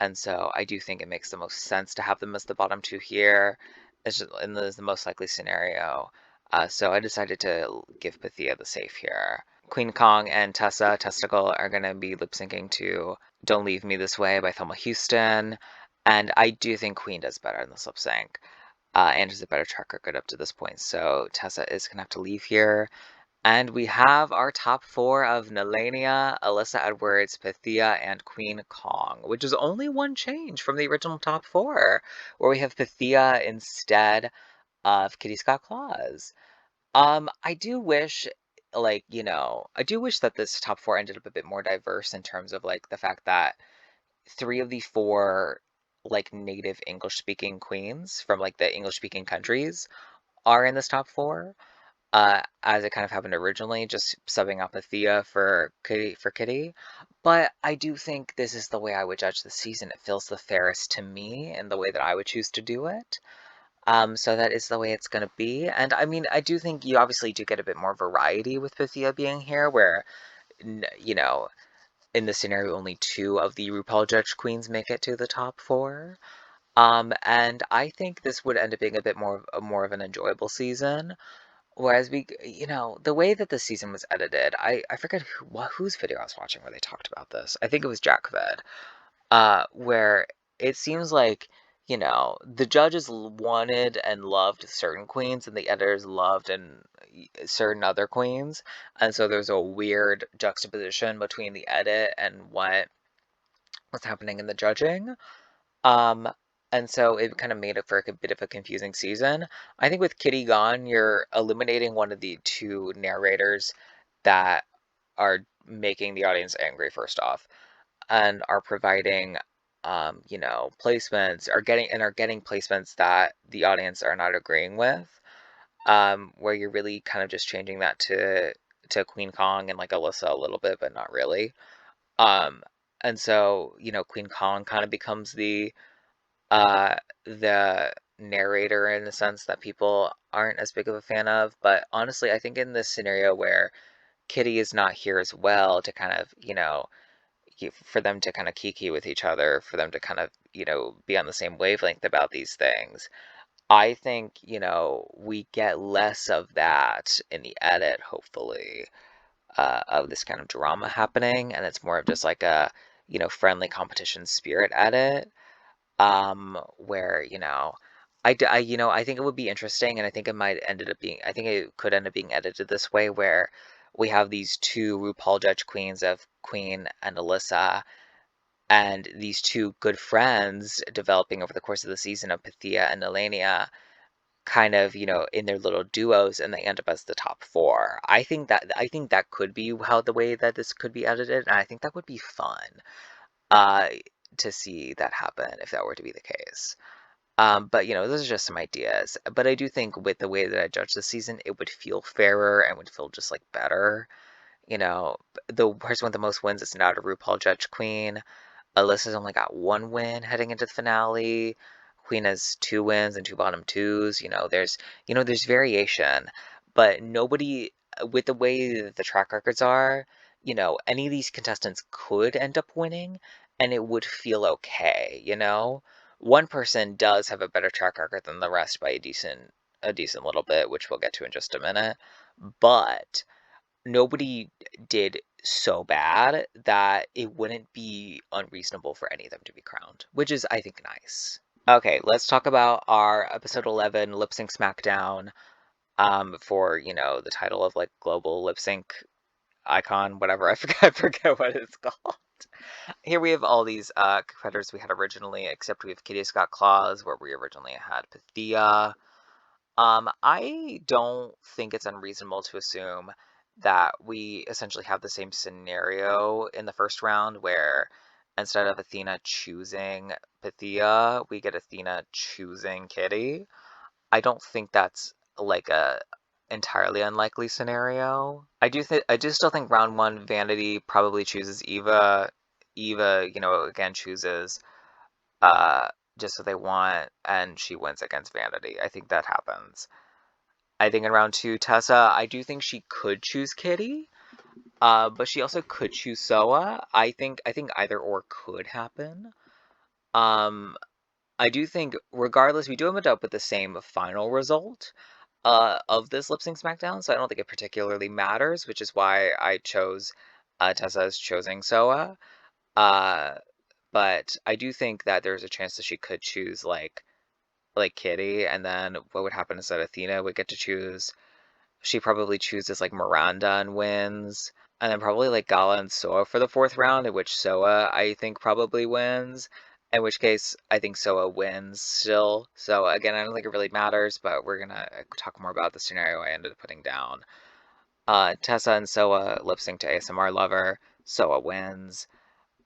and so I do think it makes the most sense to have them as the bottom two here. It's just in the most likely scenario. So I decided to give Pythia the safe here. Queen Kong and Tessa Testicle are going to be lip syncing to Don't Leave Me This Way by Thelma Houston. And I do think Queen does better in this lip sync. And has a better track record up to this point. So Tessa is going to have to leave here. And we have our top four of Nelania, Alyssa Edwards, Pythia, and Queen Kong, which is only one change from the original top four, where we have Pythia instead of Kitty Scott Claus. I do wish, I do wish that this top four ended up a bit more diverse in terms of like the fact that three of the four like native English speaking queens from like the English speaking countries are in this top four. As it kind of happened originally, just subbing out Thea for Kitty. But I do think this is the way I would judge the season. It feels the fairest to me and the way that I would choose to do it. So that is the way it's going to be. And I mean, I do think you obviously do get a bit more variety with Pythia being here, where, you know, in this scenario, only two of the RuPaul Judge Queens make it to the top four. And I think this would end up being a bit more of an enjoyable season. Whereas the way that the season was edited, I forget whose video I was watching where they talked about this. I think it was Jack Fed, where it seems like, the judges wanted and loved certain queens and the editors loved and certain other queens. And so there's a weird juxtaposition between the edit and what was happening in the judging. Um, and so it kind of made it for a bit of a confusing season. I think with Kitty gone, you're eliminating one of the two narrators that are making the audience angry, first off, and are providing, placements, are getting placements that the audience are not agreeing with. Where you're really kind of just changing that to Queen Kong and like Alyssa a little bit, but not really. Um, and so, Queen Kong kind of becomes uh, the narrator in a sense that people aren't as big of a fan of. But honestly, I think in this scenario where Kitty is not here as well to kind of, for them to kind of kiki with each other, for them to kind of, be on the same wavelength about these things, I think, we get less of that in the edit, hopefully, of this kind of drama happening. And it's more of just like a, friendly competition spirit edit, where, I think it would be interesting, and I think I think it could end up being edited this way, where we have these two RuPaul Judge Queens of Queen and Alyssa, and these two good friends developing over the course of the season of Pythia and Elenia, kind of, in their little duos, and they end up as the top four. I think that could be how the way that this could be edited, and I think that would be fun, uh, to see that happen if that were to be the case. But those are just some ideas. But I do think with the way that I judge the season, it would feel fairer and would feel just like better. The person with the most wins is not a RuPaul Judge Queen. Alyssa's only got one win heading into the finale. Queen has two wins and two bottom twos. There's variation, but nobody, with the way that the track records are, any of these contestants could end up winning and it would feel okay. One person does have a better track record than the rest by a decent little bit, which we'll get to in just a minute. But nobody did so bad that it wouldn't be unreasonable for any of them to be crowned, which is, I think, nice. Okay, let's talk about our episode 11 lip sync smackdown, for, the title of like global lip sync icon, whatever. I forget what it's called. Here we have all these competitors we had originally, except we have Kitty Scott Claus, where we originally had Pythia. I don't think it's unreasonable to assume that we essentially have the same scenario in the first round, where instead of Athena choosing Pythia, we get Athena choosing Kitty. I don't think that's like entirely unlikely scenario. I do still think round one Vanity probably chooses Eva. Eva, again chooses uh just what they want and she wins against Vanity. I think that happens. I think in round two, Tessa, I do think she could choose Kitty. But she also could choose Soa. I think either or could happen. Um, I do think, regardless, we do end up with the same final result of this lip sync SmackDown, so I don't think it particularly matters, which is why I chose Tessa as choosing Soa. Uh, but I do think that there's a chance that she could choose like Kitty, and then what would happen is that Athena would get to choose. She probably chooses like Miranda and wins. And then probably like Gala and Soa for the fourth round, in which Soa I think probably wins. In which case I think Soa wins still. So again, I don't think it really matters, but we're gonna talk more about the scenario I ended up putting down. Tessa and Soa lip sync to ASMR Lover. Soa wins.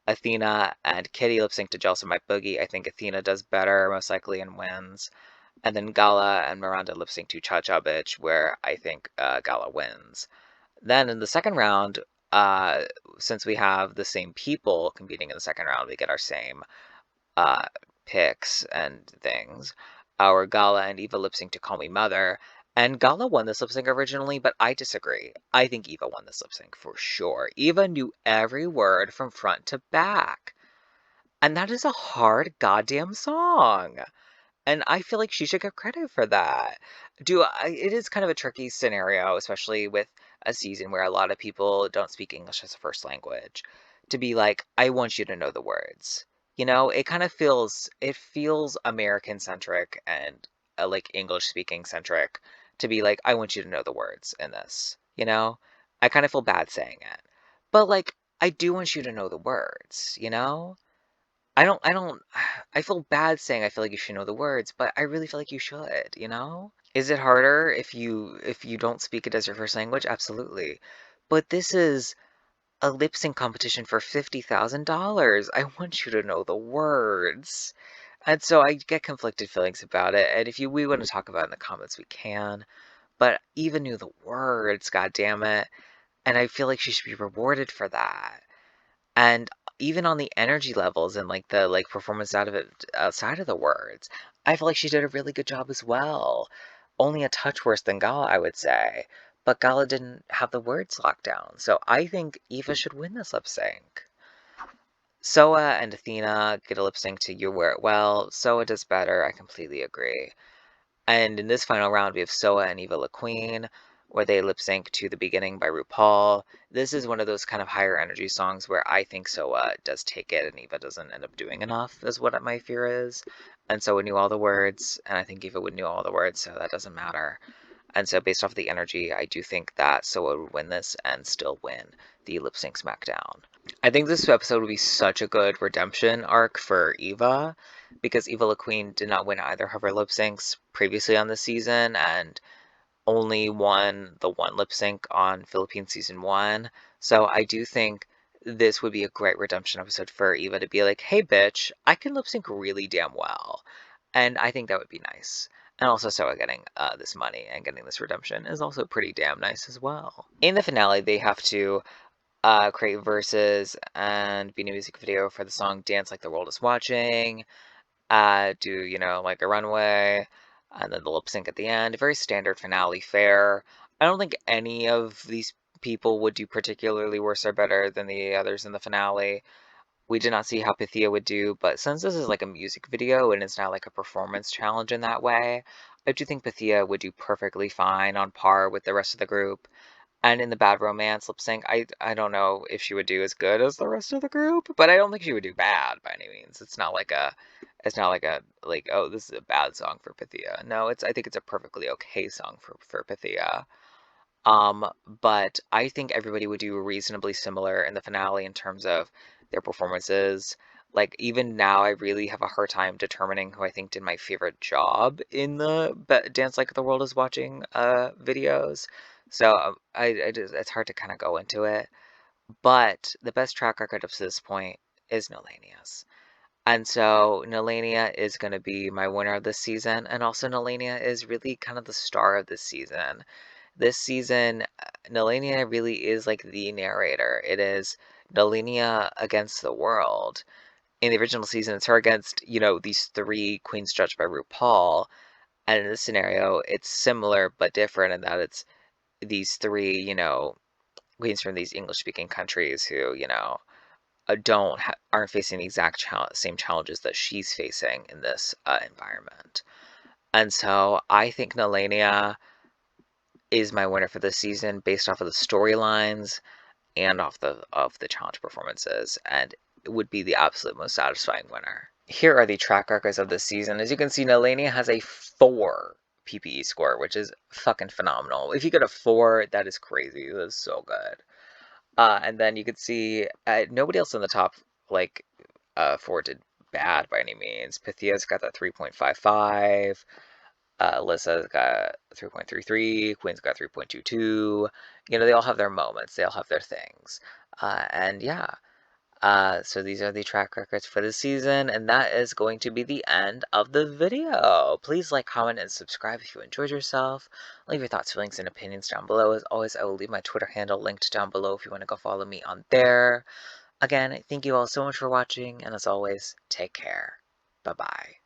Athena and Kitty lip sync to Jealous of My Boogie. I think Athena does better, most likely, and wins. And then Gala and Miranda lip sync to Cha Cha Bitch, where I think Gala wins. Then in the second round, uh, since we have the same people competing in the second round, we get our same uh, picks and things. Our Gala and Eva lip sync to Call Me Mother. And Gala won this lip sync originally, but I disagree. I think Eva won this lip sync for sure. Eva knew every word from front to back. And that is a hard goddamn song. And I feel like she should get credit for that. It is kind of a tricky scenario, especially with a season where a lot of people don't speak English as a first language, to be like, I want you to know the words. It feels American centric and like English speaking centric to be like, I want you to know the words in this. I kind of feel bad saying it. But like, I do want you to know the words. I don't I feel bad saying I feel like you should know the words, but I really feel like you should? Is it harder if you don't speak it as your first language? Absolutely. But this is a lip sync competition for $50,000. I want you to know the words. And so I get conflicted feelings about it. And if we want to talk about it in the comments, we can. But Eva knew the words, god damn it. And I feel like she should be rewarded for that. And even on the energy levels and like the performance out of it outside of the words, I feel like she did a really good job as well. Only a touch worse than Gala, I would say. But Gala didn't have the words locked down. So I think Eva should win this lip sync. Soa and Athena get a lip sync to You Wear It Well. Soa does better, I completely agree. And in this final round, we have Soa and Eva La Queen, where they lip sync to The Beginning by RuPaul. This is one of those kind of higher energy songs where I think Soa does take it and Eva doesn't end up doing enough, is what my fear is. And Soa knew all the words, and I think Eva would know all the words, so that doesn't matter. And so, based off the energy, I do think that Soa would win this and still win the lip sync SmackDown. I think this episode would be such a good redemption arc for Eva because Eva La Queen did not win either of her lip syncs previously on the season and only won the one lip sync on Philippine season 1. So I do think this would be a great redemption episode for Eva to be like, hey bitch, I can lip sync really damn well. And I think that would be nice. And also Soa getting this money and getting this redemption is also pretty damn nice as well. In the finale, they have to create verses and be a music video for the song Dance Like the World is Watching, do, like a runway, and then the lip sync at the end. Very standard finale fare. I don't think any of these people would do particularly worse or better than the others in the finale. We did not see how Pythia would do, but since this is like a music video and it's not like a performance challenge in that way, I do think Pythia would do perfectly fine on par with the rest of the group. And in the Bad Romance lip sync, I don't know if she would do as good as the rest of the group, but I don't think she would do bad by any means. It's not like a oh, this is a bad song for Pythia. No, I think it's a perfectly okay song for Pythia. But I think everybody would do reasonably similar in the finale in terms of their performances. Like even now, I really have a hard time determining who I think did my favorite job in the Dance Like the World Is Watching videos. So it's hard to kind of go into it. But the best track record up to this point is Nolania's. And so Nolania is going to be my winner of this season. And also Nolania is really kind of the star of this season. This season, Nalenia really is like the narrator. It is Nalenia against the world. In the original season, it's her against, these three queens judged by RuPaul. And in this scenario, it's similar but different in that it's these three, queens from these English-speaking countries who, aren't facing the exact same challenges that she's facing in this environment. And so I think Nalenia is my winner for this season based off of the storylines and off of the challenge performances, and it would be the absolute most satisfying winner. Here are the track records of this season. As you can see, Nalenia has a 4 PPE score, which is fucking phenomenal. If you get a 4, that is crazy. That is so good. And then you can see nobody else in the top, like, 4 did bad by any means. Pythia's got that 3.55. Lissa's got 3.33. Queen's got 3.22. They all have their moments. They all have their things. And yeah. So these are the track records for the season, and that is going to be the end of the video. Please like, comment, and subscribe if you enjoyed yourself. Leave your thoughts, feelings, and opinions down below. As always, I will leave my Twitter handle linked down below if you want to go follow me on there. Again, thank you all so much for watching, and as always, take care. Bye-bye.